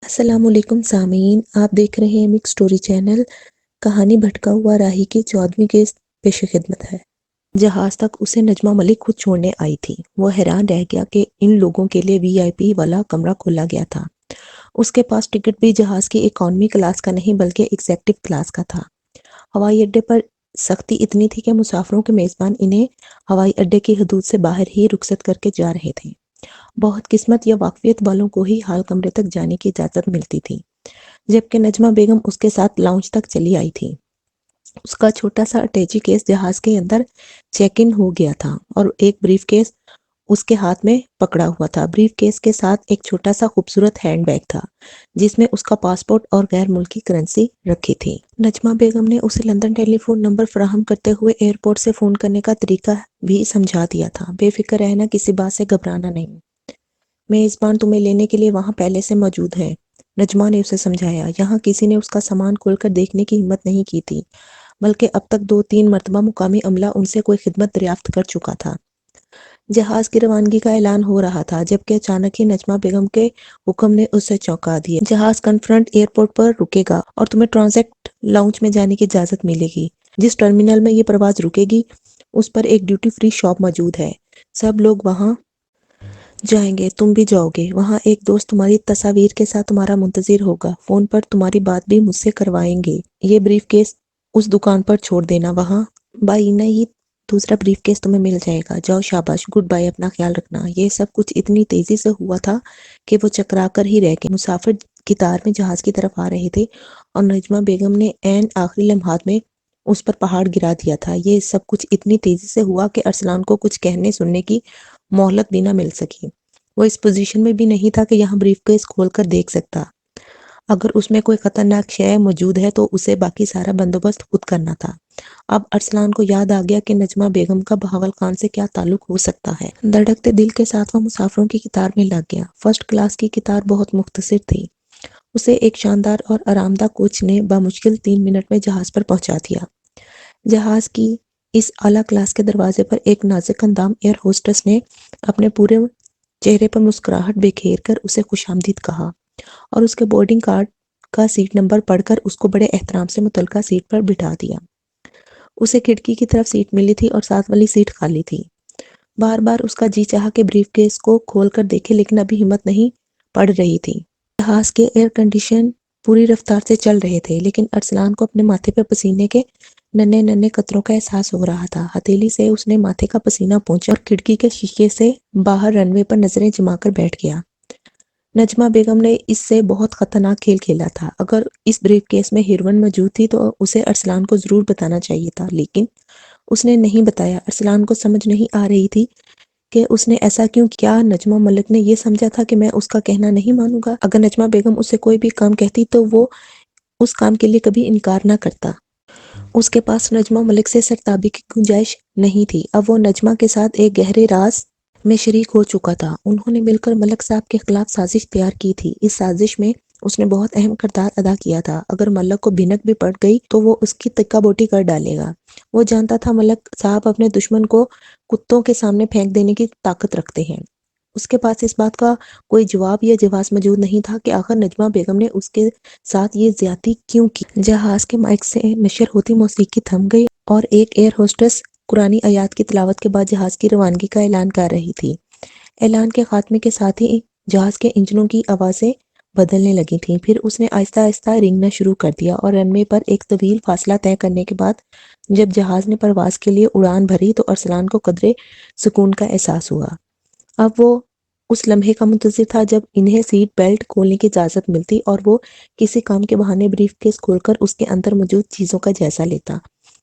السلام علیکم سامعین، آپ دیکھ رہے ہیں مکس سٹوری چینل۔ کہانی بھٹکا ہوا راہی کی 14ویں قسط پیش خدمت ہے۔ جہاز تک اسے نجمہ ملک خود چھوڑنے آئی تھی۔ وہ حیران رہ گیا کہ ان لوگوں کے لیے وی آئی پی والا کمرہ کھولا گیا تھا۔ اس کے پاس ٹکٹ بھی جہاز کی اکانومی کلاس کا نہیں بلکہ ایگزیکٹو کلاس کا تھا۔ ہوائی اڈے پر سختی اتنی تھی کہ مسافروں کے میزبان انہیں ہوائی اڈے کی حدود سے باہر ہی رخصت کر کے جا رہے تھے۔ بہت قسمت یا واقفیت والوں کو ہی حال کمرے تک جانے کی اجازت ملتی تھی، جبکہ نجمہ بیگم اس کے ساتھ لاؤنج تک چلی آئی تھی۔ اس کا چھوٹا سا اٹیچی کیس جہاز کے اندر چیک ان ہو گیا تھا اور ایک بریف کیس اس کے ہاتھ میں پکڑا ہوا تھا۔ بریف کیس کے ساتھ ایک چھوٹا سا خوبصورت ہینڈ بیگ تھا جس میں اس کا پاسپورٹ اور غیر ملکی کرنسی رکھی تھی۔ نجمہ بیگم نے اسے لندن ٹیلی فون نمبر فراہم کرتے ہوئے ایئرپورٹ سے فون کرنے کا طریقہ بھی سمجھا دیا تھا۔ بے فکر رہنا، کسی بات سے گھبرانا نہیں۔ میزبان تمہیں لینے کے لیے وہاں پہلے سے موجود ہے، نجمہ نے اسے سمجھایا۔ یہاں کسی نے اس کا سامان کھول کر دیکھنے کی ہمت نہیں کی تھی، بلکہ اب تک 2-3 مرتبہ مقامی عملہ ان سے کوئی خدمت دریافت کر چکا تھا۔ جہاز کی روانگی کا اعلان ہو رہا تھا جبکہ اچانک ہی نجمہ بیگم کے حکم نے اسے چونکا دیا۔ جہاز کنفرنٹ ایئرپورٹ پر رکے گا اور تمہیں ٹرانزیکٹ لاؤنج میں جانے کی اجازت ملے گی۔ جس ٹرمینل میں یہ پرواز رکے گی اس پر ایک ڈیوٹی فری شاپ موجود ہے۔ سب لوگ وہاں جائیں گے، تم بھی جاؤ گے۔ وہاں ایک دوست تمہاری تصاویر کے ساتھ تمہارا منتظر ہوگا۔ فون پر تمہاری بات بھی مجھ سے کروائیں گے۔ یہ بریف کیس اس دکان پر چھوڑ دینا، وہاں بائینا ہی دوسرا بریف کیس تمہیں مل جائے گا۔ جاؤ، شاباش، گڈ بائے، اپنا خیال رکھنا۔ یہ سب کچھ اتنی تیزی سے ہوا تھا کہ وہ چکرا کر ہی رہ گئے۔ مسافر قطار میں جہاز کی طرف آ رہے تھے اور نجمہ بیگم نے عین آخری لمحات میں اس پر پہاڑ گرا دیا تھا۔ یہ سب کچھ اتنی تیزی سے ہوا کہ ارسلان کو کچھ کہنے سننے کی مہلت بھی نہ مل سکی۔ وہ اس پوزیشن میں بھی نہیں تھا کہ یہاں بریف کیس کھول کر دیکھ سکتا۔ اگر اس میں کوئی خطرناک شے موجود ہے تو اسے باقی سارا بندوبست خود کرنا تھا۔ اب ارسلان کو یاد آ گیا کہ نجمہ بیگم کا بہاول خان سے کیا تعلق ہو سکتا ہے۔ دھڑکتے دل کے ساتھ وہ مسافروں کی قطار میں لگ گیا۔ فرسٹ کلاس کی قطار بہت مختصر تھی۔ اسے ایک شاندار اور آرام دہ کوچ نے بمشکل 3 منٹ میں جہاز پر پہنچا دیا۔ جہاز کی اس اعلیٰ کلاس کے دروازے پر ایک نازک اندام ایئر ہوسٹس نے اپنے پورے چہرے پر مسکراہٹ بکھیر کر اسے خوش آمدید کہا اور اس کے بورڈنگ کارڈ کا سیٹ نمبر پڑھ کر اس کو بڑے احترام سے متعلقہ سیٹ پر بٹھا دیا۔ اسے کھڑکی کی طرف سیٹ ملی تھی اور ساتھ والی سیٹ خالی تھی۔ بار بار اس کا جی چاہا کہ بریف کیس کو کھول کر دیکھے، لیکن ابھی ہمت نہیں پڑ رہی تھی۔ جہاز کے ایئر کنڈیشن پوری رفتار سے چل رہے تھے، لیکن ارسلان کو اپنے ماتھے پر پسینے کے ننھے ننھے قطروں کا احساس ہو رہا تھا۔ ہتھیلی سے اس نے ماتھے کا پسینہ پونچھا اور کھڑکی کے شیشے سے باہر رن وے پر نظریں جما کر بیٹھ گیا۔ نجمہ بیگم نے اس سے بہت خطرناک کھیل کھیلا تھا۔ اگر اس بریف کیس میں ہیروئن موجود تھی تو اسے ارسلان کو ضرور بتانا چاہیے تھا، لیکن اس نے نہیں بتایا۔ ارسلان کو سمجھ نہیں آ رہی تھی کہ اس نے ایسا کیوں کیا۔ نجمہ ملک نے یہ سمجھا تھا کہ میں اس کا کہنا نہیں مانوں گا۔ اگر نجمہ بیگم اسے کوئی بھی کام کہتی تو وہ اس کام کے لیے کبھی انکار نہ کرتا۔ اس کے پاس نجمہ ملک سے سرتابی کی گنجائش نہیں تھی۔ اب وہ نجمہ کے ساتھ ایک گہرے راز میں شریک ہو چکا تھا۔ انہوں نے مل کر ملک صاحب کے خلاف سازش تیار کی تھی۔ اس سازش میں اس نے بہت اہم کردار ادا کیا تھا۔ اگر ملک کو بھنک بھی پڑ گئی تو وہ اس کی تکہ بوٹی کر ڈالے گا۔ وہ جانتا تھا ملک صاحب اپنے دشمن کو کتوں کے سامنے پھینک دینے کی طاقت رکھتے ہیں۔ اس کے پاس اس بات کا کوئی جواب یا جواز موجود نہیں تھا کہ آخر نجمہ بیگم نے اس کے ساتھ یہ زیادتی کیوں کی۔ جہاز کے مائک سے نشر ہوتی موسیقی تھم گئی اور ایک ایئر ہوسٹس قرآنی آیات کی تلاوت کے بعد جہاز کی روانگی کا اعلان کر رہی تھی۔ اعلان کے خاتمے کے ساتھ ہی جہاز کے انجنوں کی آوازیں بدلنے لگی تھیں۔ پھر اس نے آہستہ آہستہ رینگنا شروع کر دیا اور رن وے پر ایک طویل فاصلہ طے کرنے کے بعد جب جہاز نے پرواز کے لیے اڑان بھری تو ارسلان کو قدرے سکون کا احساس ہوا۔ اب وہ اس لمحے کا منتظر تھا جب انہیں سیٹ بیلٹ کھولنے کی اجازت ملتی اور وہ کسی کام کے بہانے بریف کیس کھول کر اس کے اندر موجود چیزوں کا جائزہ لیتا،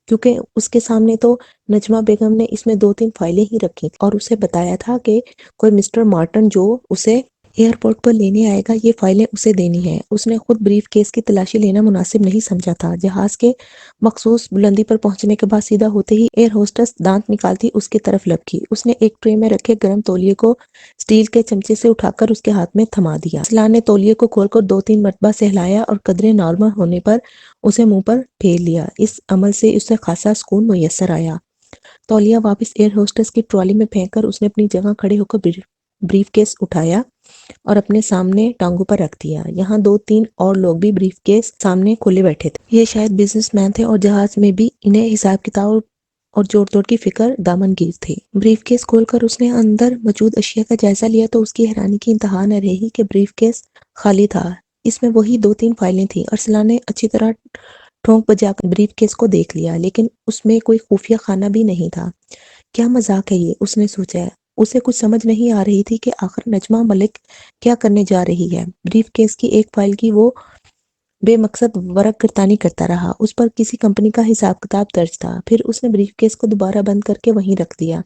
کیونکہ اس کے سامنے تو نجمہ بیگم نے اس میں 2-3 فائلیں ہی رکھی اور اسے بتایا تھا کہ کوئی مسٹر مارٹن جو اسے ایئرپورٹ پر لینے آئے گا، یہ فائلیں اسے دینی ہیں۔ اس نے خود بریف کیس کی تلاشی لینا مناسب نہیں سمجھا تھا۔ جہاز کے مخصوص بلندی پر پہنچنے کے بعد سیدھا ہوتے ہی ایئر ہوسٹس دانت نکالتی اس کی طرف لپکی۔ اس نے ایک ٹرے میں رکھے گرم تولیے کو سٹیل کے چمچے سے اٹھا کر اس کے ہاتھ میں تھما دیا۔ ارسلان نے تولیے کو کھول کر 2-3 مرتبہ سہلایا اور قدرے نارمل ہونے پر اسے منہ پر پھیر لیا۔ اس عمل سے اسے خاصا سکون میسر آیا۔ تولیہ واپس ایئر ہوسٹس کی ٹرالی میں پھینک کر اس نے اپنی جگہ کھڑے ہو کر بریف کیس اٹھایا اور اپنے سامنے ٹانگوں پر رکھ دیا۔ یہاں 2-3 اور لوگ بھی بریف کیس سامنے کھولے بیٹھے تھے۔ یہ شاید بزنس مین تھے اور جہاز میں بھی انہیں حساب کتاب اور جوڑ توڑ کی فکر دامن گیر تھی۔ بریف کیس کھول کر اس نے اندر موجود اشیاء کا جائزہ لیا تو اس کی حیرانی کی انتہا نہ رہی کہ بریف کیس خالی تھا۔ اس میں وہی 2-3 فائلیں تھیں۔ ارسلان نے اچھی طرح ٹھونک بجا کر بریف کیس کو دیکھ لیا، لیکن اس میں کوئی خفیہ خانہ بھی نہیں تھا۔ کیا مذاق ہے یہ، اس نے سوچا۔ اسے کچھ سمجھ نہیں آ رہی تھی کہ آخر نجمہ ملک کیا کرنے جا رہی ہے۔ بریف کیس کی ایک فائل کی وہ بے مقصد ورق گردانی کرتا رہا۔ اس پر کسی کمپنی کا حساب کتاب درج تھا۔ پھر اس نے بریف کیس کو دوبارہ بند کر کے وہیں رکھ دیا۔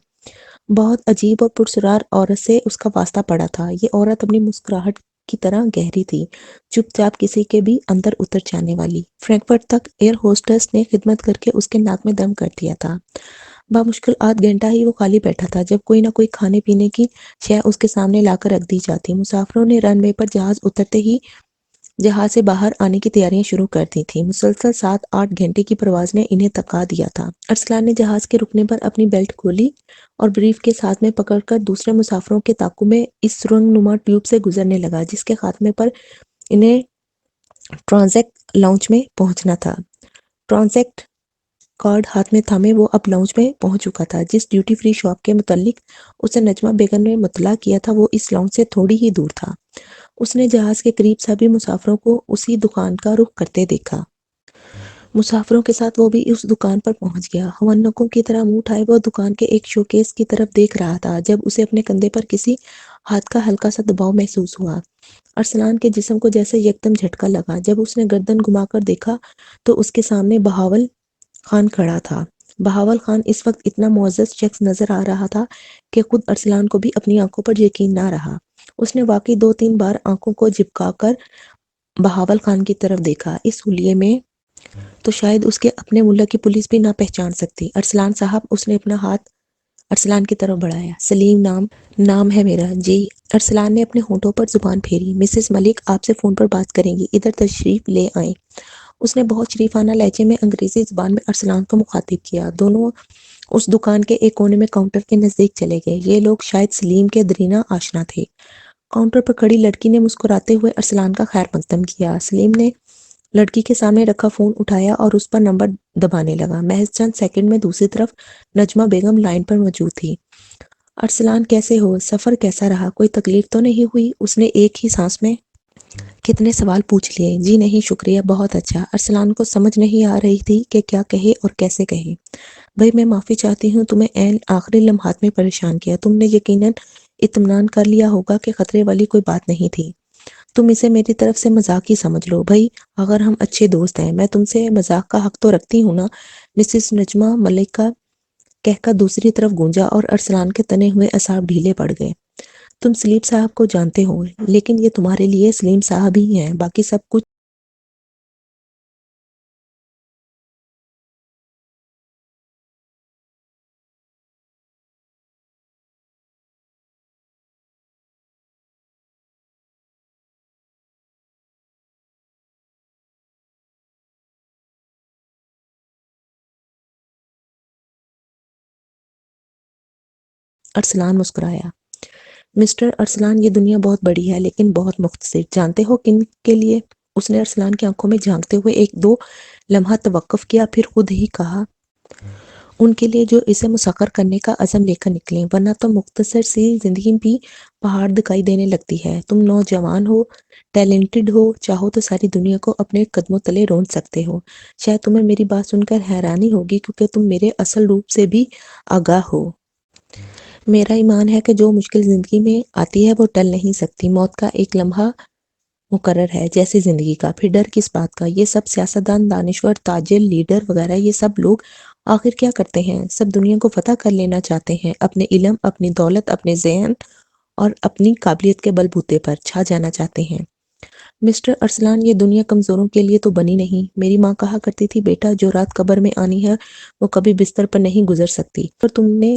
بہت عجیب اور پرسرار عورت سے اس کا واسطہ پڑا تھا۔ یہ عورت اپنی مسکراہٹ کی طرح گہری تھی، چپ چاپ کسی کے بھی اندر اتر جانے والی۔ فرینکفرٹ تک ایئر ہوسٹس نے خدمت کر کے اس کے ناک میں دم کر دیا تھا۔ بامشکل آدھ گھنٹہ ہی وہ خالی بیٹھا تھا جب کوئی نہ کوئی کھانے پینے کی شے اس کے سامنے لا کر رکھ دی جاتی۔ مسافروں نے رن وے پر جہاز اترتے ہی جہاز سے باہر آنے کی تیاریاں شروع کر دی تھیں۔ مسلسل 7-8 گھنٹے کی پرواز نے انہیں تھکا دیا تھا۔ ارسلان نے جہاز کے رکنے پر اپنی بیلٹ کھولی اور بریف کے ہاتھ میں پکڑ کر دوسرے مسافروں کے تعاقب میں اس سرنگ نما ٹیوب سے گزرنے لگا جس کے خاتمے پر انہیں ٹرانزیکٹ لاؤنج میں پہنچنا تھا۔ ٹرانزیکٹ کارڈ ہاتھ میں تھامے وہ اب لاؤنج میں پہنچ چکا تھا۔ جس ڈیوٹی فری شاپ کے متعلق اسے نجمہ بیگم نے مطلع کیا تھا وہ اس لاؤنج سے تھوڑی ہی دور تھا۔ اس نے جہاز کے قریب سبھی مسافروں کو اسی دکان کا رخ کرتے دیکھا۔ مسافروں کے ساتھ وہ بھی اس دکان پر پہنچ گیا۔ ہونکوں کی طرح منہ اٹھائے وہ دکان کے ایک شوکیس کی طرف دیکھ رہا تھا جب اسے اپنے کندھے پر کسی ہاتھ کا ہلکا سا دباؤ محسوس ہوا۔ ارسلان کے جسم کو جیسے یکدم جھٹکا لگا۔ جب اس نے گردن گھما کر دیکھا تو اس کے سامنے بہاول خان کھڑا تھا۔ بہاول خان اس وقت اتنا معزز شخص نظر آ رہا تھا کہ خود ارسلان کو بھی اپنی آنکھوں پر یقین نہ رہا۔ اس نے واقعی 2-3 بار آنکھوں کو جھپکا کر بہاول خان کی طرف دیکھا۔ اس حلیے میں تو شاید اس کے اپنے ملک کی پولیس بھی نہ پہچان سکتی۔ ارسلان صاحب، اس نے اپنا ہاتھ ارسلان کی طرف بڑھایا۔ سلیم نام ہے میرا۔ جی۔ ارسلان نے اپنے ہونٹوں پر زبان پھیری۔ مسز ملک آپ سے فون پر بات کریں گی، ادھر تشریف لے آئیں۔ اس نے بہت شریفانہ لہجے میں انگریزی زبان میں ارسلان کو مخاطب کیا۔ دونوں اس دکان کے ایک کونے میں کاؤنٹر کے نزدیک چلے گئے۔ یہ لوگ شاید سلیم کے دیرینہ آشنا تھے۔ کاؤنٹر پر کھڑی لڑکی نے مسکراتے ہوئے ارسلان کا خیر مقدم کیا۔ سلیم نے لڑکی کے سامنے رکھا فون اٹھایا اور اس پر نمبر دبانے لگا۔ محض چند سیکنڈ میں دوسری طرف نجمہ بیگم لائن پر موجود تھی۔ ارسلان کیسے ہو؟ سفر کیسا رہا؟ کوئی تکلیف تو نہیں ہوئی؟ اس نے ایک ہی سانس میں کتنے سوال پوچھ لیے۔ جی نہیں شکریہ، بہت اچھا۔ ارسلان کو سمجھ نہیں آ رہی تھی کہ کیا کہے اور کیسے کہے۔ بھائی میں معافی چاہتی ہوں تمہیں عین آخری لمحات میں پریشان کیا۔ تم نے یقیناً اطمینان کر لیا ہوگا کہ خطرے والی کوئی بات نہیں تھی۔ تم اسے میری طرف سے مذاق ہی سمجھ لو۔ بھائی اگر ہم اچھے دوست ہیں، میں تم سے مذاق کا حق تو رکھتی ہوں نا۔ مسز نجمہ ملک کا کہکا دوسری طرف گونجا اور ارسلان کے تنے ہوئے اعصاب ڈھیلے پڑ گئے۔ تم سلیم صاحب کو جانتے ہو، لیکن یہ تمہارے لیے سلیم صاحب ہی ہیں، باقی سب کچھ ارسلان مسکرایا۔ مسٹر ارسلان، یہ دنیا بہت بڑی ہے لیکن بہت مختصر۔ جانتے ہو کن کے لیے؟ اس نے ارسلان کی آنکھوں میں جھانکتے ہوئے 1-2 لمحہ توقف کیا، پھر خود ہی کہا، ان کے لیے جو اسے مسخر کرنے کا عزم لے کر نکلیں، ورنہ تو مختصر سی زندگی بھی پہاڑ دکھائی دینے لگتی ہے۔ تم نوجوان ہو، ٹیلنٹڈ ہو، چاہو تو ساری دنیا کو اپنے قدموں تلے رونت سکتے ہو۔ شاید تمہیں میری بات سن کر حیرانی ہوگی کیونکہ تم میرے اصل روپ سے بھی آگاہ ہو۔ میرا ایمان ہے کہ جو مشکل زندگی میں آتی ہے وہ ٹل نہیں سکتی۔ موت کا ایک لمحہ مقرر ہے جیسے زندگی کا، پھر ڈر کس بات کا؟ یہ سب سیاستدان، دانشور، تاجر، لیڈر وغیرہ، یہ سب لوگ آخر کیا کرتے ہیں؟ سب دنیا کو فتح کر لینا چاہتے ہیں، اپنے علم، اپنی دولت، اپنے ذہن اور اپنی قابلیت کے بل بوتے پر چھا جانا چاہتے ہیں۔ مسٹر ارسلان، یہ دنیا کمزوروں کے لیے تو بنی نہیں۔ میری ماں کہا کرتی تھی، بیٹا جو رات قبر میں آنی ہے وہ کبھی بستر پر نہیں گزر سکتی۔ پر تم نے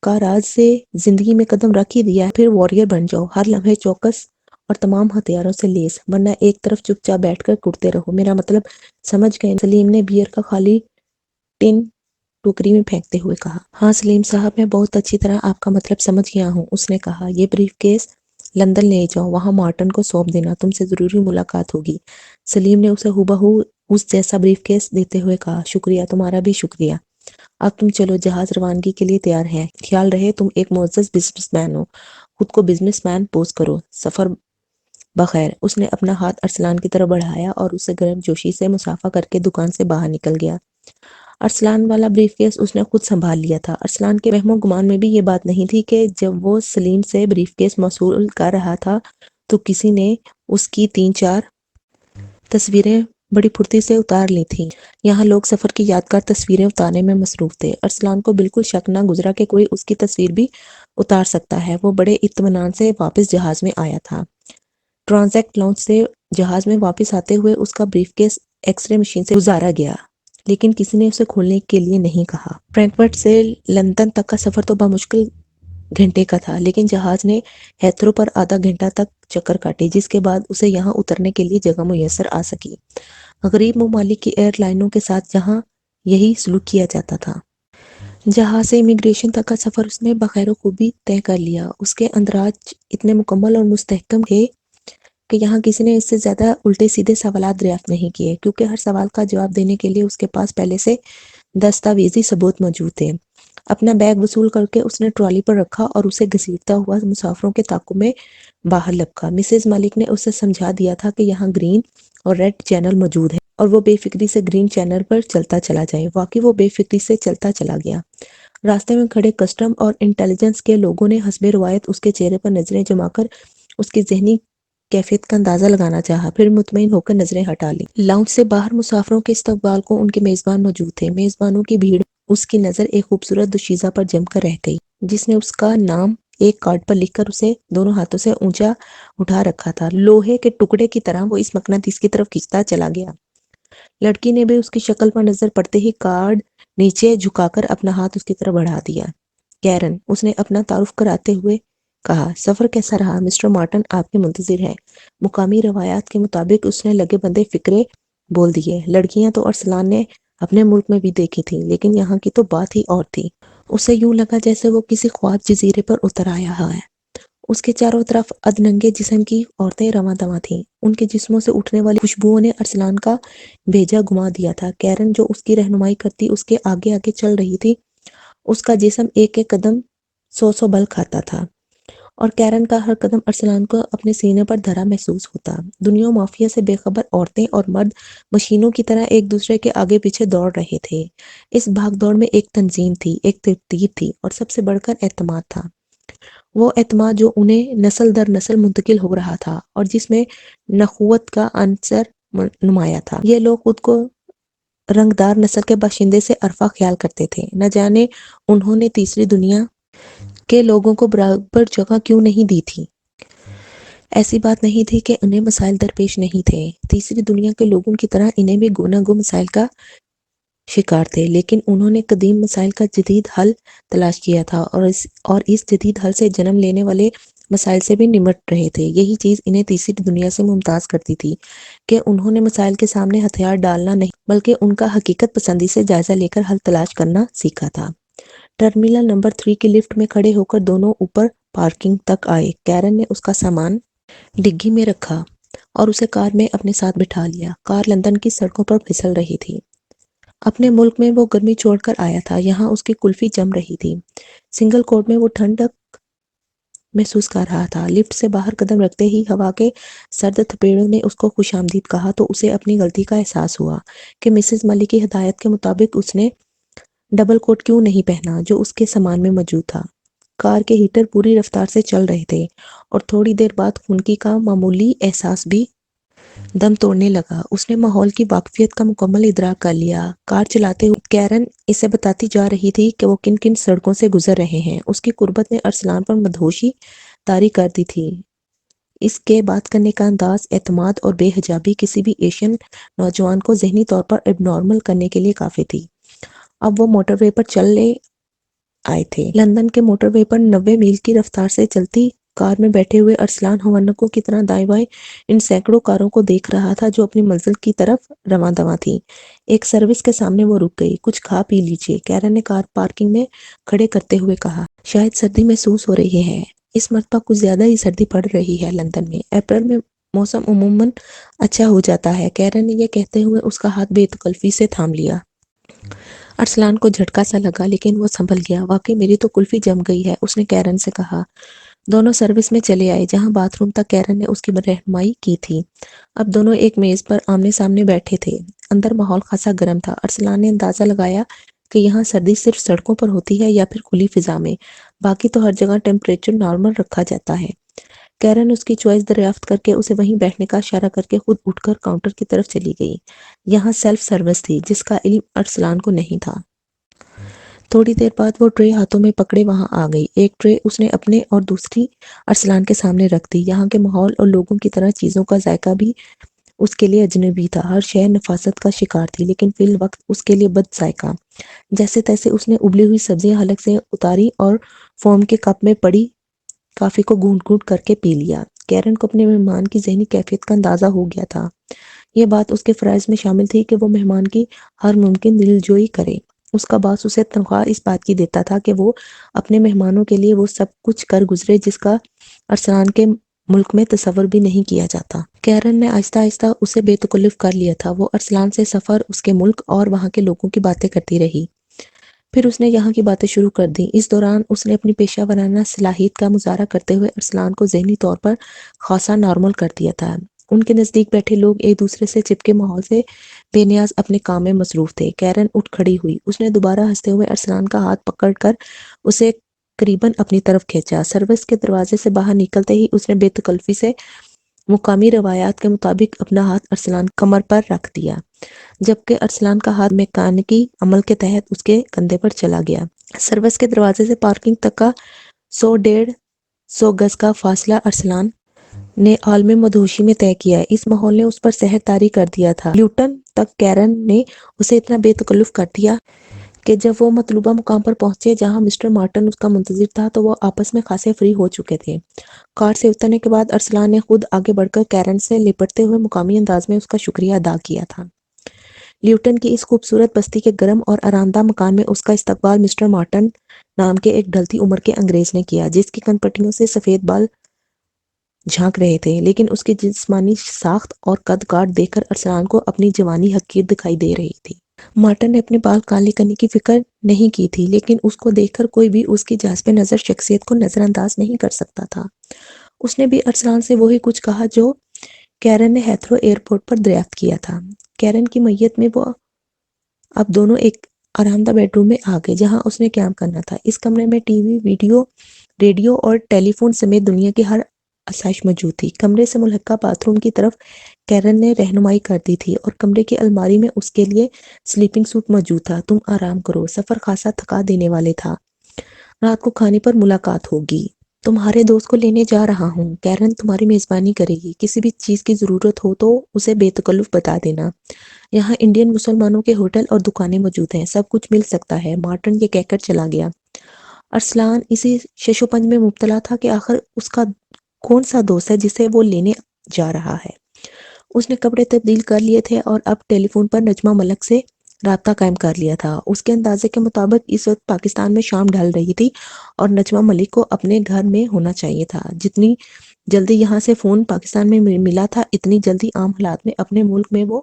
کا راز سے زندگی میں قدم رکھ ہی دیا ہے، پھر واریر بن جاؤ، ہر لمحے چوکس اور تمام ہتھیاروں سے لیس، ورنہ ایک طرف چپ چاپ بیٹھ کر کٹتے رہو۔ میرا مطلب سمجھ گئے؟ سلیم نے بیئر کا خالی ٹن ٹوکری میں پھینکتے ہوئے کہا۔ ہاں سلیم صاحب، میں بہت اچھی طرح آپ کا مطلب سمجھ گیا ہوں، اس نے کہا۔ یہ بریف کیس لندن لے جاؤ، وہاں مارٹن کو سونپ دینا، تم سے ضروری ملاقات ہوگی۔ سلیم نے اسے ہو اس جیسا بریف کیس دیتے ہوئے کہا، شکریہ، تمہارا بھی شکریہ۔ اب تم چلو، جہاز روانگی کے لیے تیار ہے۔ خیال رہے تم ایک معزز بزنس مین ہو، خود کو بزنس مین پوز کرو۔ سفر بخیر۔ اس نے اپنا ہاتھ ارسلان کی طرف بڑھایا اور اسے گرم جوشی سے مصافحہ کر کے دکان سے باہر نکل گیا۔ ارسلان والا بریف کیس اس نے خود سنبھال لیا تھا۔ ارسلان کے وہم و گمان میں بھی یہ بات نہیں تھی کہ جب وہ سلیم سے بریف کیس موصول کر رہا تھا تو کسی نے اس کی 3-4 تصویریں بڑی پھرتی سے اتار لی تھیں۔ یہاں لوگ سفر کی یادگار تصویریں اتارنے میں مصروف تھے۔ ارسلان کو بالکل شک نہ گزرا کہ کوئی اس کی تصویر بھی اتار سکتا ہے۔ وہ بڑے اطمینان سے واپس جہاز میں آیا تھا۔ ٹرانزیکٹ لاؤنج سے جہاز میں واپس آتے ہوئے اس کا brief case X ray machine سے گزارا گیا، لیکن کسی نے اسے کھولنے کے لیے نہیں کہا۔ فرینکفرٹ سے لندن تک کا سفر تو بمشکل گھنٹے کا تھا، لیکن جہاز نے ہیتھرو پر آدھا گھنٹہ تک چکر کاٹے، جس کے بعد اسے یہاں اترنے کے لیے جگہ میسر آ سکی۔ غریب ممالک کی ایئر لائنوں کے ساتھ جہاں یہی سلوک کیا جاتا تھا۔ جہاز سے امیگریشن تک کا سفر اس نے بخیر و خوبی طے کر لیا۔ اس کے اندراج اتنے مکمل اور مستحکم تھے کہ یہاں کسی نے اس سے زیادہ الٹے سیدھے سوالات دریافت نہیں کیے، کیونکہ ہر سوال کا جواب دینے کے لیے اس کے پاس پہلے سے دستاویزی ثبوت موجود تھے۔ اپنا بیگ وصول کر کے اس نے ٹرالی پر رکھا اور اسے گھسیٹتا ہوا مسافروں کے تعاقب میں باہر لپکا۔ مسز ملک نے اسے سمجھا دیا تھا کہ یہاں گرین اور ریڈ چینل موجود ہے اور وہ بے فکری سے گرین چینل پر چلتا چلا جائے۔ واقعی وہ بے فکری سے چلتا چلا گیا۔ راستے میں کھڑے کسٹم اور انٹیلیجنس کے لوگوں نے حسب روایت اس کے چہرے پر نظریں جما کر اس کی ذہنی کیفیت کا اندازہ لگانا چاہا، پھر مطمئن ہو کر نظریں ہٹا لیں۔ لاؤنج سے باہر مسافروں کے استقبال کو ان کے میزبان موجود تھے۔ میزبانوں کی بھیڑ اس کی نظر ایک خوبصورت دوشیزہ پر جم کر رہ گئی، جس نے اس کا نام ایک کارڈ پر لکھ کر اسے دونوں ہاتھوں سے اونچا اٹھا رکھا تھا۔ لوہے کے ٹکڑے کی طرح وہ اس مقناطیس کی طرف کھینچتا چلا گیا۔ لڑکی نے بھی اس کی شکل پر نظر پڑتے ہی کارڈ نیچے جھکا کر اپنا ہاتھ اس کی طرف بڑھا دیا۔ کیرن، اس نے اپنا تعارف کراتے ہوئے کہا، سفر کیسا رہا؟ مسٹر مارٹن آپ کے منتظر ہیں۔ مقامی روایات کے مطابق اس نے لگے بندے فقرے بول دیے۔ لڑکیاں تو ارسلان نے اپنے ملک میں بھی دیکھی تھی، لیکن یہاں کی تو بات ہی اور تھی۔ اسے یوں لگا جیسے وہ کسی خواب جزیرے پر اتر آیا ہے۔ اس کے چاروں طرف ادننگے جسم کی عورتیں رواں دواں تھیں۔ ان کے جسموں سے اٹھنے والی خوشبوؤں نے ارسلان کا بھیجا گما دیا تھا۔ کیرن، جو اس کی رہنمائی کرتی اس کے آگے آگے چل رہی تھی، اس کا جسم ایک ایک قدم 100 بل کھاتا تھا، اور کیرن کا ہر قدم ارسلان کو اپنے سینے پر دھرا محسوس ہوتا۔ دنیا و مافیا سے بے خبر عورتیں اور مرد مشینوں کی طرح ایک دوسرے کے آگے پیچھے دوڑ رہے تھے۔ اس بھاگ دوڑ میں ایک تنظیم تھی، ایک ترتیب تھی، اور سب سے بڑھ کر اعتماد تھا۔ وہ اعتماد جو انہیں نسل در نسل منتقل ہو رہا تھا اور جس میں نخوت کا عنصر نمایاں تھا۔ یہ لوگ خود کو رنگدار نسل کے باشندے سے عرفہ خیال کرتے تھے۔ نہ جانے انہوں نے تیسری دنیا کے لوگوں کو برابر جگہ کیوں نہیں دی تھی۔ ایسی بات نہیں تھی کہ انہیں مسائل درپیش نہیں تھے۔ تیسری دنیا کے لوگوں کی طرح انہیں بھی گو نہ گو مسائل کا شکار تھے، لیکن انہوں نے قدیم مسائل کا جدید حل تلاش کیا تھا اور اس جدید حل سے جنم لینے والے مسائل سے بھی نمٹ رہے تھے۔ یہی چیز انہیں تیسری دنیا سے ممتاز کرتی تھی کہ انہوں نے مسائل کے سامنے ہتھیار ڈالنا نہیں بلکہ ان کا حقیقت پسندی سے جائزہ لے کر حل تلاش کرنا سیکھا تھا۔ ٹرمینل نمبر 3 کی لفٹ میں کھڑے ہو کر دونوں اوپر پارکنگ تک آئے۔ کیرن نے اس کا سامان ڈگی میں رکھا اور اسے کار میں اپنے ساتھ بٹھا لیا۔ کار لندن کی سڑکوں پر پھسل رہی تھی۔ اپنے ملک میں وہ گرمی چھوڑ کر آیا تھا، یہاں اس کی کلفی جم رہی تھی۔ سنگل کوٹ میں وہ ٹھنڈک محسوس کر رہا تھا۔ لفٹ سے باہر قدم رکھتے ہی ہوا کے سرد تھپیڑوں نے اس کو خوش آمدید کہا تو اسے اپنی غلطی کا احساس ہوا کہ مسز ملک کی ہدایت کے مطابق اس نے ڈبل کوٹ کیوں نہیں پہنا جو اس کے سامان میں موجود تھا۔ کار کے ہیٹر پوری رفتار سے چل رہے تھے اور تھوڑی دیر بعد خنکی کا معمولی احساس بھی دم توڑنے لگا۔ اس نے ماحول کی واقفیت کا مکمل ادراک کر لیا۔ کار چلاتے ہوئے کیرن اسے بتاتی جا رہی تھی کہ وہ کن کن سڑکوں سے گزر رہے ہیں۔ اس کی قربت نے ارسلان پر مدہوشی طاری کر دی تھی۔ اس کے بات کرنے کا انداز، اعتماد اور بے حجابی کسی بھی ایشین نوجوان کو ذہنی طور پر اب نارمل کرنے کے لیے کافی تھی۔ اب وہ موٹر وے پر چلے آئے تھے۔ لندن کے موٹر وے پر 90 میل کی رفتار سے چلتی کار میں بیٹھے ہوئے ارسلان ہونکوں کی طرح دائیں بائیں ان سینکڑوں کاروں کو دیکھ رہا تھا جو اپنی منزل کی طرف رواں دواں تھیں۔ ایک سروس کے سامنے وہ رک گئی۔ کچھ کھا پی لیجیے، کیرن نے کار پارکنگ میں کھڑے کرتے ہوئے کہا۔ شاید سردی محسوس ہو رہی ہے۔ اس مرتبہ کچھ زیادہ ہی سردی پڑ رہی ہے لندن میں۔ اپریل میں موسم عموماً اچھا ہو جاتا ہے۔ کیرن نے یہ کہتے ہوئے اس کا ہاتھ بے تکلفی سے تھام لیا۔ ارسلان کو جھٹکا سا لگا لیکن وہ سنبھل گیا۔ واقعی میری تو کلفی جم گئی ہے، اس نے کیرن سے کہا۔ دونوں سروس میں چلے آئے جہاں باتھ روم تک کیرن نے اس کی رہنمائی کی تھی۔ اب دونوں ایک میز پر آمنے سامنے بیٹھے تھے۔ اندر ماحول خاصا گرم تھا۔ ارسلان نے اندازہ لگایا کہ یہاں سردی صرف سڑکوں پر ہوتی ہے یا پھر کھلی فضا میں، باقی تو ہر جگہ ٹیمپریچر نارمل رکھا جاتا ہے۔ کیرن اس کی چوائس دریافت کر کے اسے وہیں بیٹھنے کا اشارہ کر کے خود اٹھ کر کاؤنٹر کی طرف چلی گئی۔ یہاں سیلف سروس تھی جس کا علم ارسلان کو نہیں تھا۔ تھوڑی دیر بعد وہ ٹرے ہاتھوں میں پکڑے وہاں آ گئی۔ ایک ٹرے اس نے اپنے اور دوسری ارسلان کے سامنے رکھ دی۔ یہاں کے ماحول اور لوگوں کی طرح چیزوں کا ذائقہ بھی اس کے لیے اجنبی تھا۔ ہر شے نفاست کا شکار تھی لیکن فی الوقت اس کے لیے بد ذائقہ۔ جیسے تیسے اس نے ابلی ہوئی سبزیاں حلق سے اتاری اور فوم کے کپ میں پڑی کافی کو گھونٹ گھونٹ کر کے پی لیا۔ کیرن کو اپنے مہمان کی ذہنی کیفیت کا اندازہ ہو گیا تھا۔ یہ بات اس کے فرائض میں شامل تھی کہ وہ مہمان کی ہر ممکن دلجوئی کرے۔ اس کا باس اسے تنخواہ اس بات کی دیتا تھا کہ وہ اپنے مہمانوں کے لیے وہ سب کچھ کر گزرے جس کا ارسلان کے ملک میں تصور بھی نہیں کیا جاتا۔ کیرن نے آہستہ آہستہ اسے بے تکلف کر لیا تھا۔ وہ ارسلان سے سفر، اس کے ملک اور وہاں کے لوگوں کی باتیں کرتی رہی۔ پھر اس نے یہاں کی باتیں شروع کر دیں۔ اس دوران اس نے اپنی پیشہ ورانہ صلاحیت کا مظاہرہ کرتے ہوئے ارسلان کو ذہنی طور پر خاصا نارمل کر دیا تھا۔ ان کے نزدیک بیٹھے لوگ ایک دوسرے سے چپکے ماحول سے بے نیاز اپنے کام میں مصروف تھے۔ کیرن اٹھ کھڑی ہوئی۔ اس نے دوبارہ ہنستے ہوئے ارسلان کا ہاتھ پکڑ کر اسے قریباً اپنی طرف کھینچا۔ سروس کے دروازے سے باہر نکلتے ہی اس نے بے تکلفی سے مقامی روایات کے مطابق اپنا ہاتھ ارسلان کمر پر رکھ دیا، جبکہ ارسلان کا ہاتھ میکانکی عمل کے تحت اس کے کندھے پر چلا گیا۔ سروس کے دروازے سے پارکنگ تک کا 100-150 گز کا فاصلہ ارسلان نے عالم مدہوشی میں طے کیا۔ اس ماحول نے اس پر سحر طاری کر دیا تھا۔ لیوٹن تک کیرن نے اسے اتنا بے تکلف کر دیا کہ جب وہ مطلوبہ مقام پر پہنچے جہاں مسٹر مارٹن اس کا منتظر تھا تو وہ آپس میں خاصے فری ہو چکے تھے۔ کار سے اترنے کے بعد ارسلان نے خود آگے بڑھ کر کیرن سے لپٹتے ہوئے مقامی انداز میں اس کا شکریہ ادا کیا تھا۔ لیوٹن کی اس خوبصورت بستی کے گرم اور آرام دہ مکان میں اس کا استقبال مسٹر مارٹن نام کے ایک ڈھلتی عمر کے انگریز نے کیا جس کی کن پٹیوں سے سفید بال جھانک رہے تھے، لیکن اس کی جسمانی ساخت اور قد کاٹ دیکھ کر ارسلان کو اپنی جوانی حقیر دکھائی دے رہی تھی۔ مارٹن نے اپنے بال کالے کرنے کی فکر نہیں کی تھی، لیکن اس کو دیکھ کر کوئی بھی اس کی جاذب نظر شخصیت کو نظر انداز نہیں کر سکتا تھا۔ اس نے بھی ارسلان سے وہی کچھ کہا جو کیرن نے ہیتھرو ایئرپورٹ پر دریافت کیا تھا۔ کیرن کی میت میں وہ اب دونوں ایک آرام دہ بیڈ روم میں آ گئے جہاں اس نے قیام کرنا تھا۔ اس کمرے میں ٹی وی، ریڈیو اور ٹیلی فون سمیت دنیا کی ہر آسائش موجود تھی۔ کمرے سے ملحقہ باتھ روم کی طرف کیرن نے رہنمائی کر دی تھی اور کمرے کی الماری میں اس کے لیے سلیپنگ سوٹ موجود تھا۔ تم آرام کرو، سفر خاصا تھکا دینے والے تھا، رات کو کھانے پر ملاقات ہوگی۔ تمہارے دوست کو لینے جا رہا ہوں، کیرن تمہاری میزبانی کرے گی، کسی بھی چیز کی ضرورت ہو تو اسے بے تکلف بتا دینا۔ یہاں انڈین مسلمانوں کے ہوٹل اور دکانیں موجود ہیں، سب کچھ مل سکتا ہے۔ مارٹن یہ کہہ کر چلا گیا۔ ارسلان اسی شش و پنج میں مبتلا تھا کہ آخر اس کا کون سا دوست ہے جسے وہ لینے جا رہا ہے۔ اس نے کپڑے تبدیل کر لیے تھے اور اب ٹیلی فون پر نجمہ ملک سے رابطہ قائم کر لیا تھا۔ اس کے اندازے کے مطابق اس وقت پاکستان میں شام ڈھل رہی تھی اور نجمہ ملک کو اپنے گھر میں ہونا چاہیے تھا۔ جتنی جلدی یہاں سے فون پاکستان میں ملا تھا اتنی جلدی عام حالات میں اپنے ملک میں وہ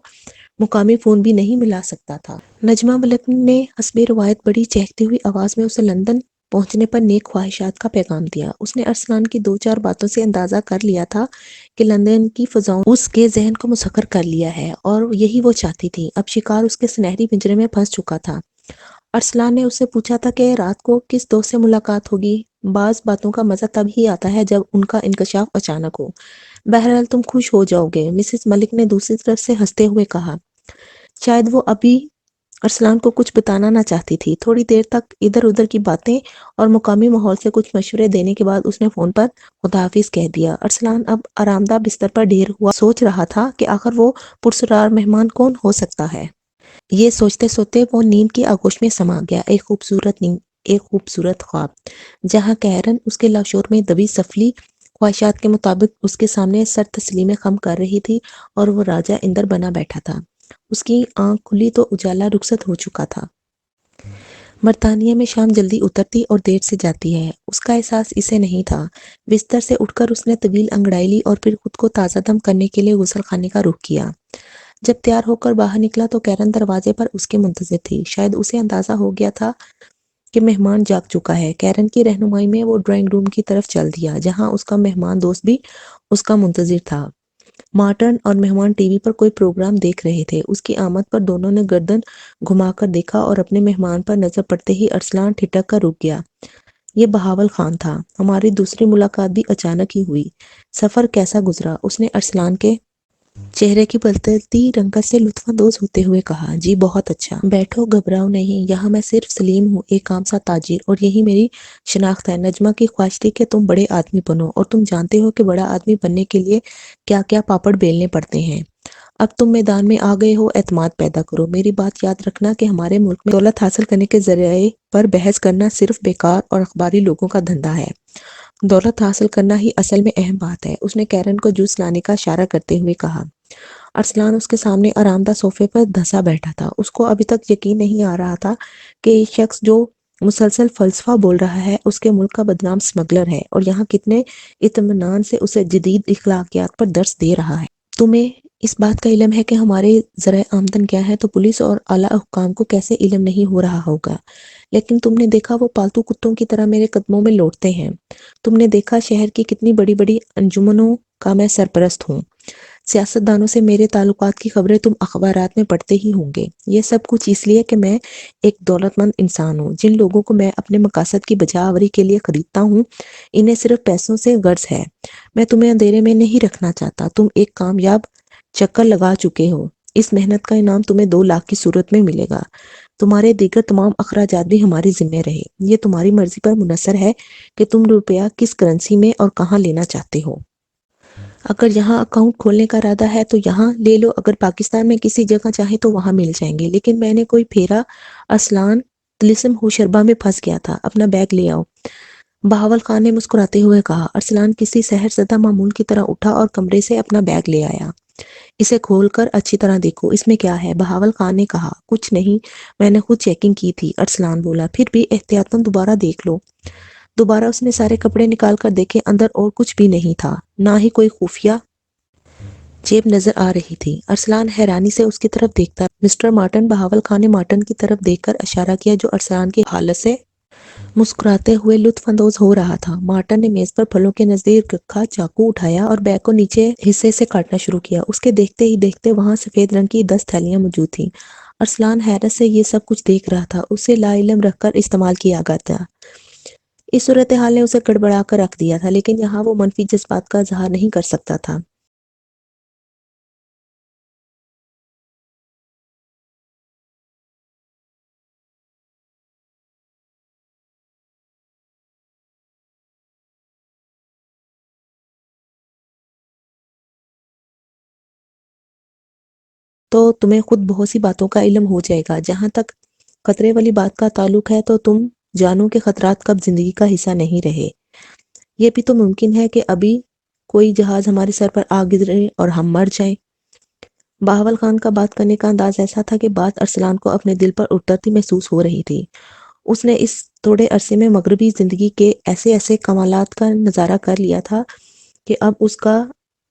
مقامی فون بھی نہیں ملا سکتا تھا۔ نجمہ ملک نے حسب روایت بڑی چہکتی ہوئی آواز میں اسے لندن پہنچنے پر نیک خواہشات کا پیغام دیا۔ اس نے ارسلان کی 2-4 باتوں سے اندازہ کر لیا تھا کہ لندن کی فضاؤں اس کے ذہن کو مسخر کر لیا ہے اور یہی وہ چاہتی تھی۔ اب شکار اس کے سنہری پنجرے میں پھنس چکا تھا۔ ارسلان نے اس سے پوچھا تھا کہ رات کو کس دوست سے ملاقات ہوگی۔ بعض باتوں کا مزہ تب ہی آتا ہے جب ان کا انکشاف اچانک ہو۔ بہرحال تم خوش ہو جاؤ گے، مسز ملک نے دوسری طرف سے ہنستے ہوئے کہا۔ شاید وہ ابھی ارسلان کو کچھ بتانا نہ چاہتی تھی۔ تھوڑی دیر تک ادھر ادھر کی باتیں اور مقامی ماحول سے کچھ مشورے دینے کے بعد اس نے فون پر خدا حافظ کہہ دیا۔ ارسلان اب آرام دہ بستر پر ڈھیر ہوا سوچ رہا تھا کہ آخر وہ پرسرار مہمان کون ہو سکتا ہے۔ یہ سوچتے سوچتے وہ نیند کی آغوش میں سما گیا۔ ایک خوبصورت نیند، ایک خوبصورت خواب، جہاں کیرن اس کے لاشور میں دبی سفلی خواہشات کے مطابق اس کے سامنے سر تسلیم خم کر رہی تھی اور وہ راجہ اندر بنا بیٹھا تھا۔ اس کی آنکھ کھلی تو اجالا رخصت ہو چکا تھا۔ برطانیہ میں شام جلدی اترتی اور دیر سے جاتی ہے، اس کا احساس اسے نہیں تھا۔ بستر سے اٹھ کر اس نے طویل انگڑائی لی اور پھر خود کو تازہ دم کرنے کے لیے غسل خانے کا رخ کیا۔ جب تیار ہو کر باہر نکلا تو کیرن دروازے پر اس کے منتظر تھی۔ شاید اسے اندازہ ہو گیا تھا کہ مہمان جاگ چکا ہے۔ کیرن کی رہنمائی میں وہ ڈرائنگ روم کی طرف چل دیا، جہاں اس کا مہمان دوست بھی اس کا منتظر تھا۔ مارٹن اور مہمان ٹی وی پر کوئی پروگرام دیکھ رہے تھے۔ اس کی آمد پر دونوں نے گردن گھما کر دیکھا اور اپنے مہمان پر نظر پڑتے ہی ارسلان ٹھٹک کر رک گیا۔ یہ بہاول خان تھا۔ ہماری دوسری ملاقات بھی اچانک ہی ہوئی۔ سفر کیسا گزرا؟ اس نے ارسلان کے چہرے کی بدلتی رنگت سے لطف اندوز ہوتے ہوئے کہا۔ جی بہت اچھا، بیٹھو، گھبراؤ نہیں، یہاں میں صرف سلیم ہوں، ایک عام سا تاجر، اور یہی میری شناخت ہے۔ نجمہ کی خواہش تھی کہ تم بڑے آدمی بنو، اور تم جانتے ہو کہ بڑا آدمی بننے کے لیے کیا کیا پاپڑ بیلنے پڑتے ہیں۔ اب تم میدان میں آ گئے ہو، اعتماد پیدا کرو۔ میری بات یاد رکھنا کہ ہمارے ملک میں دولت حاصل کرنے کے ذرائع پر بحث کرنا صرف بیکار اور اخباری لوگوں کا دھندا ہے۔ دولت حاصل کرنا ہی اصل میں اہم بات ہے، اس نے کیرن کو جوس لانے کا اشارہ کرتے ہوئے کہا۔ ارسلان اس کے سامنے آرام دہ صوفے پر دھنسا بیٹھا تھا۔ اس کو ابھی تک یقین نہیں آ رہا تھا کہ یہ شخص جو مسلسل فلسفہ بول رہا ہے اس کے ملک کا بدنام سمگلر ہے، اور یہاں کتنے اطمینان سے اسے جدید اخلاقیات پر درس دے رہا ہے۔ تمہیں اس بات کا علم ہے کہ ہمارے ذرائع آمدن کیا ہے، تو پولیس اور اعلیٰ حکام کو کیسے علم نہیں ہو رہا ہوگا؟ لیکن تم نے دیکھا وہ پالتو کتوں کی طرح میرے قدموں میں لوٹتے ہیں۔ تم نے دیکھا شہر کی کتنی بڑی بڑی انجمنوں کا میں سرپرست ہوں۔ سیاستدانوں سے میرے تعلقات کی خبریں تم اخبارات میں پڑھتے ہی ہوں گے۔ یہ سب کچھ اس لیے کہ میں ایک دولت مند انسان ہوں۔ جن لوگوں کو میں اپنے مقاصد کی بجا آوری کے لیے خریدتا ہوں، انہیں صرف پیسوں سے غرض ہے۔ میں تمہیں اندھیرے میں نہیں رکھنا چاہتا۔ تم ایک کامیاب چکر لگا چکے ہو۔ اس محنت کا انعام تمہیں 2 لاکھ کی صورت میں ملے گا۔ تمہارے دیگر تمام اخراجات بھی ہماری ذمہ رہے۔ یہ تمہاری مرضی پر منحصر ہے کہ تم روپیہ کس کرنسی میں اور کہاں لینا چاہتے ہو۔ اگر یہاں اکاؤنٹ کھولنے کا ارادہ ہے تو یہاں لے لو، اگر پاکستان میں کسی جگہ چاہے تو وہاں مل جائیں گے، لیکن میں نے کوئی پھیرا ارسلان طلسم ہوشربا میں پھنس گیا تھا۔ اپنا بیگ لے آؤ، بہاول خان نے مسکراتے ہوئے کہا۔ ارسلان کسی سحر زدہ معمول کی طرح اٹھا اور کمرے سے اپنا بیگ لے آیا۔ اسے کھول کر اچھی طرح دیکھو، اس میں کیا ہے؟ بہاول خان نے کہا۔ کچھ نہیں، میں نے خود چیکنگ کی تھی، ارسلان بولا۔ پھر بھی احتیاطاً دوبارہ دیکھ لو۔ دوبارہ اس نے سارے کپڑے نکال کر دیکھے، اندر اور کچھ بھی نہیں تھا، نہ ہی کوئی خفیہ جیب نظر آ رہی تھی۔ ارسلان حیرانی سے اس کی طرف دیکھتا رہا۔ مسٹر مارٹن، بہاول خان نے مارٹن کی طرف دیکھ کر اشارہ کیا، جو ارسلان کی حالت سے مسکراتے ہوئے لطف اندوز ہو رہا تھا۔ مارٹن نے میز پر پھلوں کے نزدیک رکھا چاقو اٹھایا اور بیگ کو نیچے حصے سے کاٹنا شروع کیا۔ اس کے دیکھتے ہی دیکھتے وہاں سفید رنگ کی 10 تھیلیاں موجود تھیں۔ ارسلان حیرت سے یہ سب کچھ دیکھ رہا تھا۔ اسے لا علم رکھ کر استعمال کیا گیا تھا۔ اس صورتحال نے اسے گڑبڑا کر رکھ دیا تھا، لیکن یہاں وہ منفی جذبات کا اظہار نہیں کر سکتا تھا۔ تو تمہیں خود بہت سی باتوں کا علم ہو جائے گا۔ جہاں تک خطرے والی بات کا تعلق ہے، تو تم جانو کہ خطرات کب زندگی کا حصہ نہیں رہے۔ یہ بھی تو ممکن ہے کہ ابھی کوئی جہاز ہمارے سر پر آ گزرے اور ہم مر جائیں۔ بہاول خان کا بات کرنے کا انداز ایسا تھا کہ بات ارسلان کو اپنے دل پر اترتی محسوس ہو رہی تھی۔ اس نے اس تھوڑے عرصے میں مغربی زندگی کے ایسے ایسے کمالات کا نظارہ کر لیا تھا کہ اب اس کا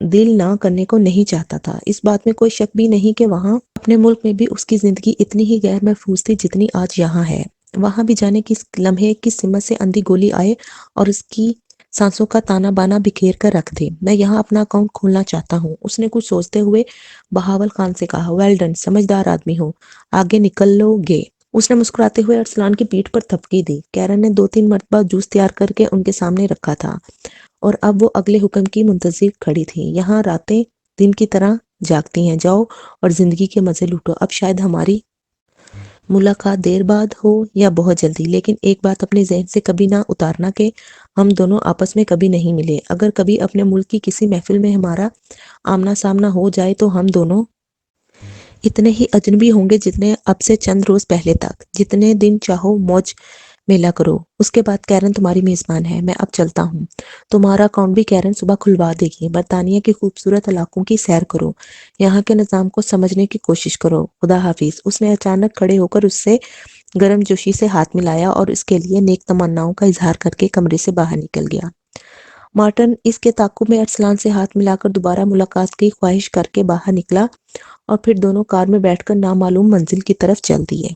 دل نہ کرنے کو نہیں چاہتا تھا۔ اس بات میں کوئی شک بھی نہیں کہ وہاں اپنے ملک میں بھی اس کی زندگی اتنی ہی غیر محفوظ تھی جتنی آج یہاں ہے۔ وہاں بھی جانے کس لمحے کس سمت سے اندھی گولی آئے اور اس کی سانسوں کا تانا بانا بکھیر کر رکھ دے۔ میں یہاں اپنا اکاؤنٹ کھولنا چاہتا ہوں، اس نے کچھ سوچتے ہوئے بہاول خان سے کہا۔ ویل ڈن، سمجھدار آدمی ہو، آگے نکل لو گے۔ اس نے مسکراتے ہوئے ارسلان کی پیٹھ پر تھپکی دی۔ کیرن نے 2-3 مرتبہ جوس تیار کر کے ان کے سامنے رکھا تھا، اور اب وہ اگلے حکم کی منتظر کھڑی تھی۔ یہاں راتیں دن کی طرح جاگتی ہیں، جاؤ اور زندگی کے مزے لوٹو۔ اب شاید ہماری ملاقات دیر بعد ہو یا بہت جلدی، لیکن ایک بات اپنے ذہن سے کبھی نہ اتارنا کہ ہم دونوں آپس میں کبھی نہیں ملے۔ اگر کبھی اپنے ملک کی کسی محفل میں ہمارا آمنا سامنا ہو جائے تو ہم دونوں اتنے ہی اجنبی ہوں گے جتنے اب سے چند روز پہلے تک۔ جتنے دن چاہو موج میلا کرو۔ اس کے بعد کیرن تمہاری میزبان ہے، میں اب چلتا ہوں۔ تمہارا اکاؤنٹ بھی کیرن صبح کھلوا دے گی۔ برطانیہ کے خوبصورت علاقوں کی سیر کرو، یہاں کے نظام کو سمجھنے کی کوشش کرو۔ خدا حافظ۔ اس نے اچانک کھڑے ہو کر اس سے گرم جوشی سے ہاتھ ملایا اور اس کے لیے نیک تمناؤں کا اظہار کر کے کمرے سے باہر نکل گیا۔ مارٹن اس کے تعاقب میں ارسلان سے ہاتھ ملا کر دوبارہ ملاقات کی خواہش کر کے باہر نکلا اور پھر دونوں کار میں بیٹھ کر نامعلوم منزل کی طرف چل دیے۔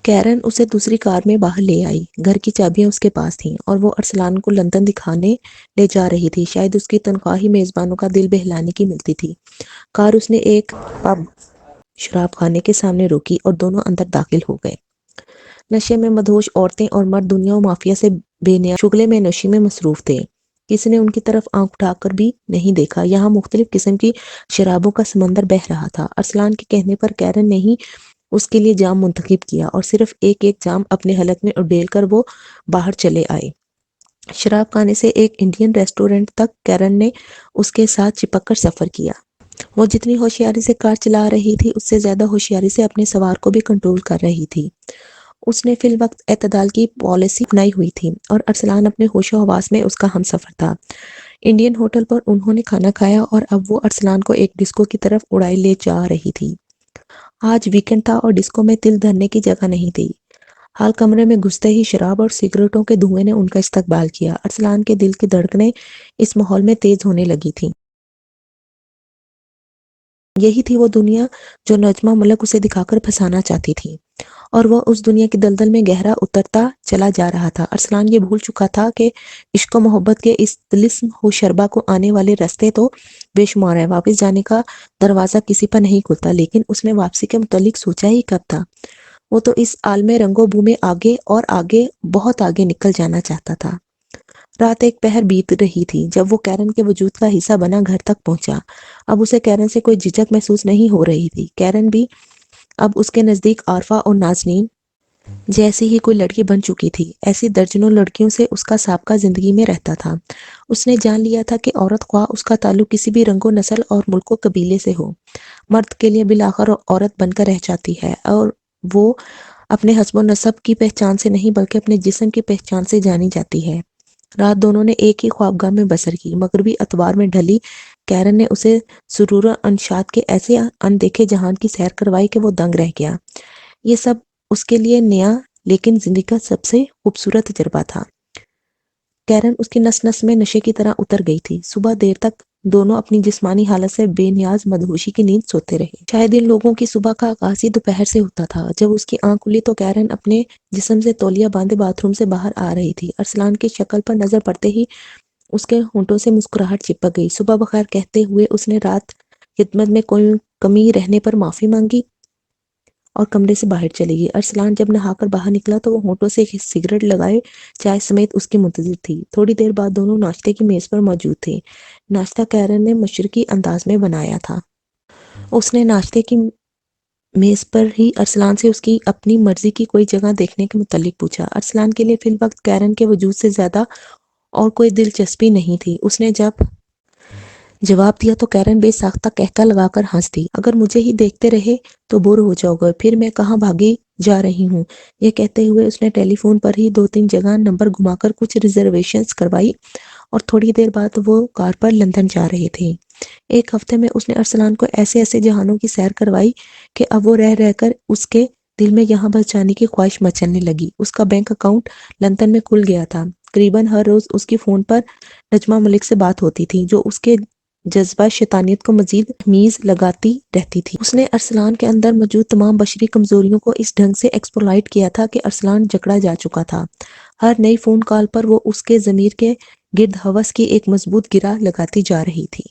کیرن اسے دوسری کار میں باہر لے آئی۔ گھر کی چابیاں اس کے پاس تھیں اور وہ ارسلان کو لندن دکھانے لے جا رہی تھی۔ شاید اس کی تنخواہ ہی میزبانوں کا دل بہلانے کی ملتی تھی۔ کار اس نے ایک پب شراب خانے کے سامنے روکی اور دونوں اندر داخل ہو گئے۔ نشے میں مدہوش عورتیں اور مرد دنیا و مافیا سے بے نیاز شغلے میں نوشی میں مصروف تھے۔ کسی نے ان کی طرف آنکھ اٹھا کر بھی نہیں دیکھا۔ یہاں مختلف قسم کی شرابوں کا سمندر بہہ رہا تھا۔ ارسلان کے کہنے پر کیرن نے ہی اس کے لیے جام منتخب کیا اور صرف ایک ایک جام اپنے حلق میں اڈیل کر وہ باہر چلے آئے۔ شراب خانے سے ایک انڈین ریسٹورنٹ تک کیرن نے اس کے ساتھ چپک کر سفر کیا۔ وہ جتنی ہوشیاری سے کار چلا رہی تھی اس سے زیادہ ہوشیاری سے اپنے سوار کو بھی کنٹرول کر رہی تھی۔ اس نے فی الوقت اعتدال کی پالیسی اپنائی ہوئی تھی اور ارسلان اپنے ہوش و حواس میں اس کا ہم سفر تھا۔ انڈین ہوٹل پر انہوں نے کھانا کھایا اور اب وہ ارسلان کو ایک ڈسکو کی طرف اڑائے لے جا رہی تھی۔ آج ویکنڈ تھا اور ڈسکو میں تل دھرنے کی جگہ نہیں تھی۔ حال کمرے میں گھستے ہی شراب اور سگریٹوں کے دھوئیں نے ان کا استقبال کیا۔ ارسلان کے دل کی دھڑکنیں اس ماحول میں تیز ہونے لگی تھیں۔ یہی تھی وہ دنیا جو نجمہ ملک اسے دکھا کر پھنسانا چاہتی تھی اور وہ اس دنیا کی دلدل میں گہرا اترتا چلا جا رہا تھا۔ ارسلان یہ بھول چکا تھا کہ عشق و محبت کے اس طلسم و شربا کو آنے والے رستے تو بے شمار ہیں۔ واپس جانے کا دروازہ کسی پر نہیں کھلتا، لیکن اس نے واپسی کے متعلق سوچا ہی کب تھا؟ وہ تو اس عالم رنگ و بو میں آگے اور آگے، بہت آگے نکل جانا چاہتا تھا۔ رات ایک پہر بیت رہی تھی جب وہ کیرن کے وجود کا حصہ بنا گھر تک پہنچا۔ اب اسے کیرن سے کوئی جھجک محسوس نہیں ہو رہی تھی۔ کیرن بھی اب اس کے نزدیک عارفہ اور نازنین جیسی ہی کوئی لڑکی بن چکی تھی۔ ایسی درجنوں لڑکیوں سے اس کا سابقہ زندگی میں رہتا تھا۔ اس نے جان لیا تھا کہ عورت خواہ اس کا تعلق کسی بھی رنگ و نسل اور ملک و قبیلے سے ہو، مرد کے لیے بالآخر عورت بن کر رہ جاتی ہے، اور وہ اپنے حسب و نسب کی پہچان سے نہیں بلکہ اپنے جسم کی پہچان سے جانی جاتی ہے۔ رات دونوں نے ایک ہی خوابگاہ میں بسر کی۔ مغربی اتوار میں ڈھلی کیرن نے اسے سرور و انشاد کے ایسے اندیکھے جہان کی سیر کروائی کہ وہ دنگ رہ گیا۔ یہ سب اس کے لیے نیا لیکن زندگی کا سب سے خوبصورت تجربہ تھا۔ کیرن اس کی نس نس میں نشے کی طرح اتر گئی تھی۔ صبح دیر تک دونوں اپنی جسمانی حالت سے بے نیاز مدہوشی کی نیند سوتے رہے۔ شاید ان لوگوں کی صبح کا آغاز ہی دوپہر سے ہوتا تھا۔ جب اس کی آنکھ کھلی تو کیرن اپنے جسم سے تولیہ باندھے باتھ روم سے باہر آ رہی تھی۔ ارسلان کی شکل پر نظر پڑتے ہی اس کے ہونٹوں سے مسکراہٹ چپک گئی۔ صبح بخیر کہتے ہوئے اس نے رات خدمت میں کوئی کمی رہنے پر معافی مانگی اور کمرے سے باہر چلی گئی۔ ارسلان جب نہا کر باہر نکلا تو وہ ہونٹوں سے ایک سگریٹ لگائے چائے سمیت اس کی منتظر تھی۔ تھوڑی دیر بعد دونوں ناشتے کی میز پر موجود تھے۔ ناشتہ کیرن نے مشرقی انداز میں بنایا تھا۔ اس نے ناشتے کی میز پر ہی ارسلان سے اس کی اپنی مرضی کی کوئی جگہ دیکھنے کے متعلق پوچھا۔ ارسلان کے لیے فی الوقت کیرن کے وجود سے زیادہ اور کوئی دلچسپی نہیں تھی۔ اس نے جب جواب دیا تو کیرن بے ساختہ قہقہ لگا کر ہنس دی۔ اگر مجھے ہی دیکھتے رہے تو بور ہو جاؤ گے، پھر میں کہاں بھاگی جا رہی ہوں؟ یہ کہتے ہوئے اس نے ٹیلی فون پر ہی 2-3 جگہ نمبر گھما کر کچھ ریزرویشنز کروائی اور تھوڑی دیر بعد وہ کار پر لندن جا رہے تھے۔ ایک ہفتے میں اس نے ارسلان کو ایسے ایسے جہانوں کی سیر کروائی کہ اب وہ رہ رہ کر اس کے دل میں یہاں بس جانے کی خواہش مچلنے لگی۔ اس کا بینک اکاؤنٹ لندن میں کھل گیا تھا۔ قریباً ہر روز اس کی فون پر نجمہ ملک سے بات ہوتی تھی، جو اس کے جذبہ شیطانیت کو مزید میز لگاتی رہتی تھی۔ اس نے ارسلان کے اندر موجود تمام بشری کمزوریوں کو اس ڈھنگ سے ایکسپلائٹ کیا تھا کہ ارسلان جکڑا جا چکا تھا۔ ہر نئی فون کال پر وہ اس کے ضمیر کے گرد ہوس کی ایک مضبوط گرہ لگاتی جا رہی تھی۔